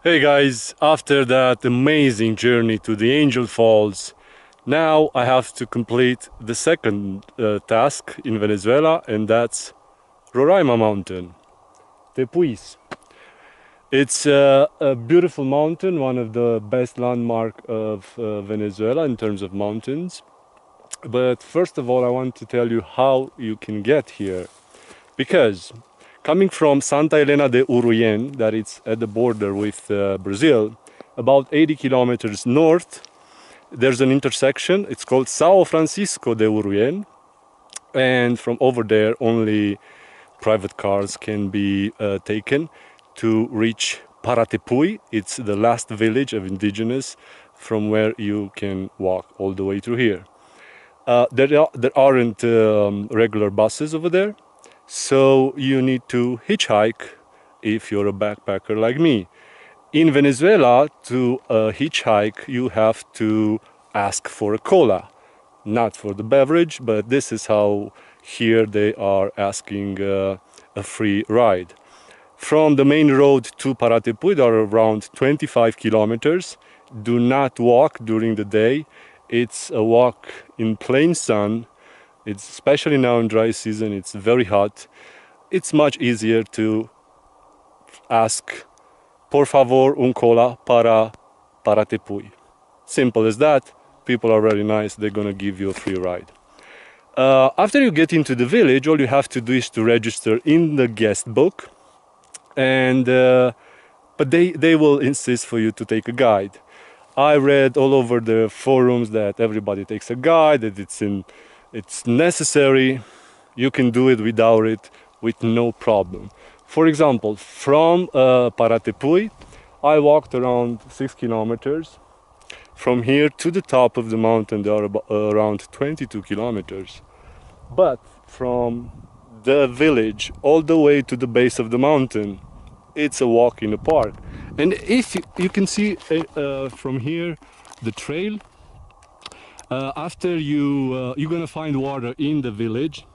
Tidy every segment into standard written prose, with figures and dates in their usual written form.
Hey guys, after that amazing journey to the Angel Falls, now I have to complete the second task in Venezuela, and that's Roraima mountain, Tepuis. It's a beautiful mountain, one of the best landmark of Venezuela in terms of mountains. But first of all, I want to tell you how you can get here. Because coming from Santa Elena de Uruyen, that it's at the border with Brazil, about 80 kilometers north, there's an intersection. It's called São Francisco de Uruyen. And from over there, only private cars can be taken to reach Paratepui. It's the last village of indigenous from where you can walk all the way through here. There aren't regular buses over there. So you need to hitchhike if you're a backpacker like me. In Venezuela, to hitchhike, you have to ask for a cola. Not for the beverage, but this is how here they are asking a free ride. From the main road to Paratepui, there are around 25 kilometers. Do not walk during the day. It's a walk in plain sun. It's especially now in dry season, it's very hot. It's much easier to ask, por favor, un cola para Paratepui. Simple as that. People are very nice, they're gonna give you a free ride. After you get into the village, all you have to do is to register in the guest book, and but they will insist for you to take a guide. I read all over the forums that everybody takes a guide, that it's necessary. You can do it without it with no problem. For example, from Paratepui, I walked around 6 kilometers. From here to the top of the mountain, there are around 22 kilometers. But from the village all the way to the base of the mountain, it's a walk in the park. And if you can see from here the trail, after you're gonna find water in the village,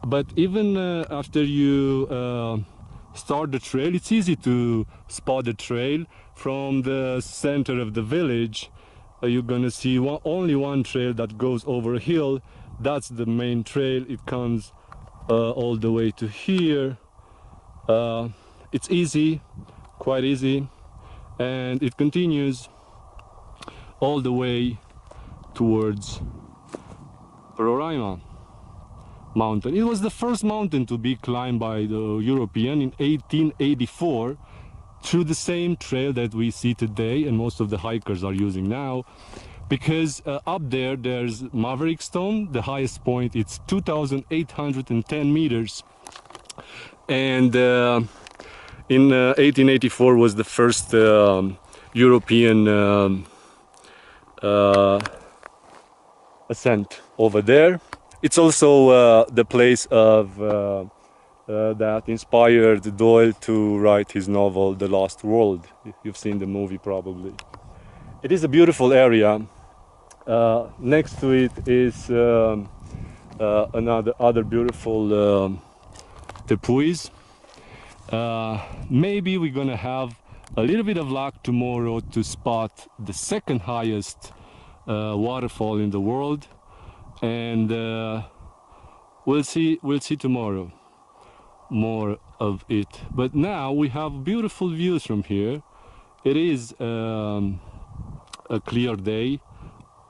but even after you start the trail, it's easy to spot the trail. From the center of the village, you're gonna see only one trail that goes over a hill. That's the main trail. It comes all the way to here. It's easy, quite easy, and it continues all the way towards Roraima mountain. It was the first mountain to be climbed by the European in 1884 through the same trail that we see today and most of the hikers are using now, because up there's Maverick Stone. The highest point, it's 2,810 meters, and in 1884 was the first European ascent over there. It's also the place of that inspired Doyle to write his novel The Lost World. You've seen the movie probably. It is a beautiful area. Next to it is other beautiful tepuis. Maybe we're gonna have a little bit of luck tomorrow to spot the second highest waterfall in the world, and we'll see tomorrow more of it. But now we have beautiful views from here. It is a clear day,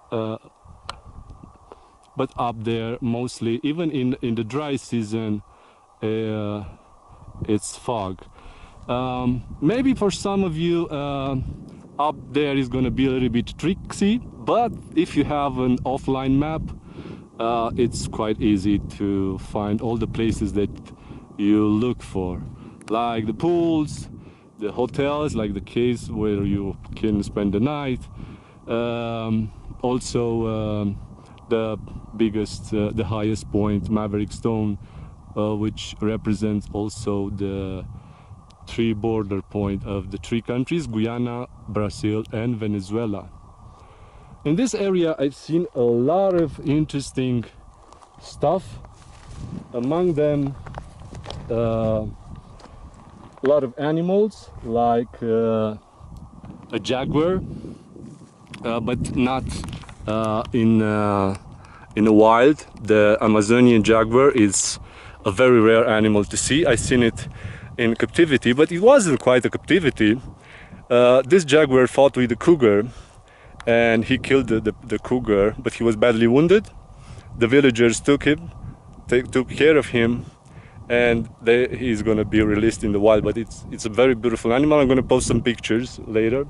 but up there mostly, even in the dry season, it's fog. Maybe for some of you up there is going to be a little bit tricksy, but if you have an offline map, it's quite easy to find all the places that you look for, like the pools, the hotels, like the case where you can spend the night. Also the biggest, the highest point, Maverick Stone, which represents also the three border point of the three countries, Guyana, Brazil and Venezuela. In this area I've seen a lot of interesting stuff. Among them a lot of animals like a jaguar, but not in the wild. The Amazonian jaguar is a very rare animal to see. I've seen it in captivity, but it wasn't quite a captivity. This jaguar fought with the cougar, and he killed the cougar, but he was badly wounded. The villagers took him, took care of him, and he's gonna be released in the wild. But it's a very beautiful animal. I'm gonna post some pictures later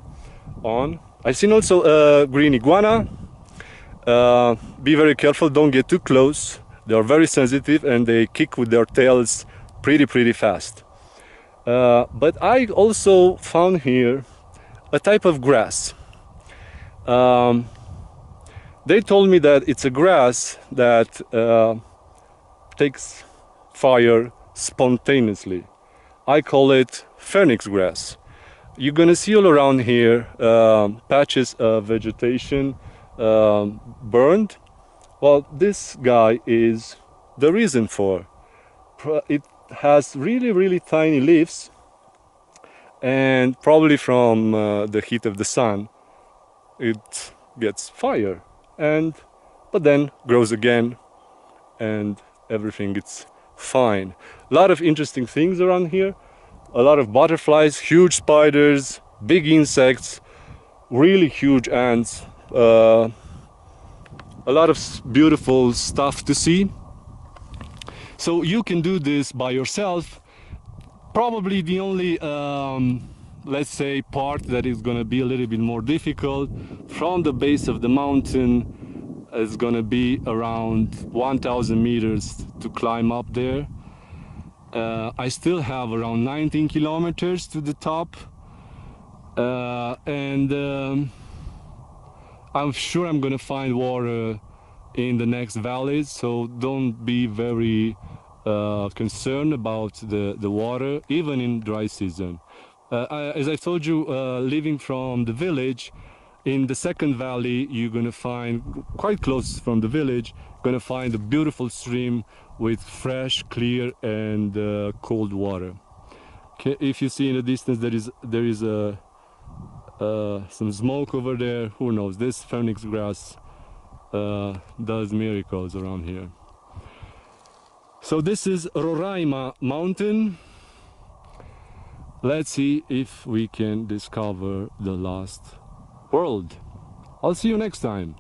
on. I've seen also a green iguana. Be very careful, don't get too close. They are very sensitive and they kick with their tails pretty fast. But I also found here a type of grass. They told me that it's a grass that takes fire spontaneously. I call it phoenix grass. You're gonna see all around here patches of vegetation burned. Well, this guy is the reason for. It has really tiny leaves, and probably from the heat of the sun it gets fire, but then grows again and everything is fine. A lot of interesting things around here. A lot of butterflies, huge spiders, big insects, really huge ants. A lot of beautiful stuff to see. So you can do this by yourself. Probably the only let's say part that is going to be a little bit more difficult from the base of the mountain is going to be around 1,000 meters to climb up there. I still have around 19 kilometers to the top, and I'm sure I'm gonna find water in the next valleys, so don't be very concerned about the water, even in dry season. As I told you, leaving from the village, in the second valley you're gonna find, quite close from the village, gonna find a beautiful stream with fresh, clear and cold water. Okay, if you see in the distance there is some smoke over there, who knows, this phoenix grass does miracles around here. So this is Roraima mountain. Let's see if we can discover the lost world. I'll see you next time.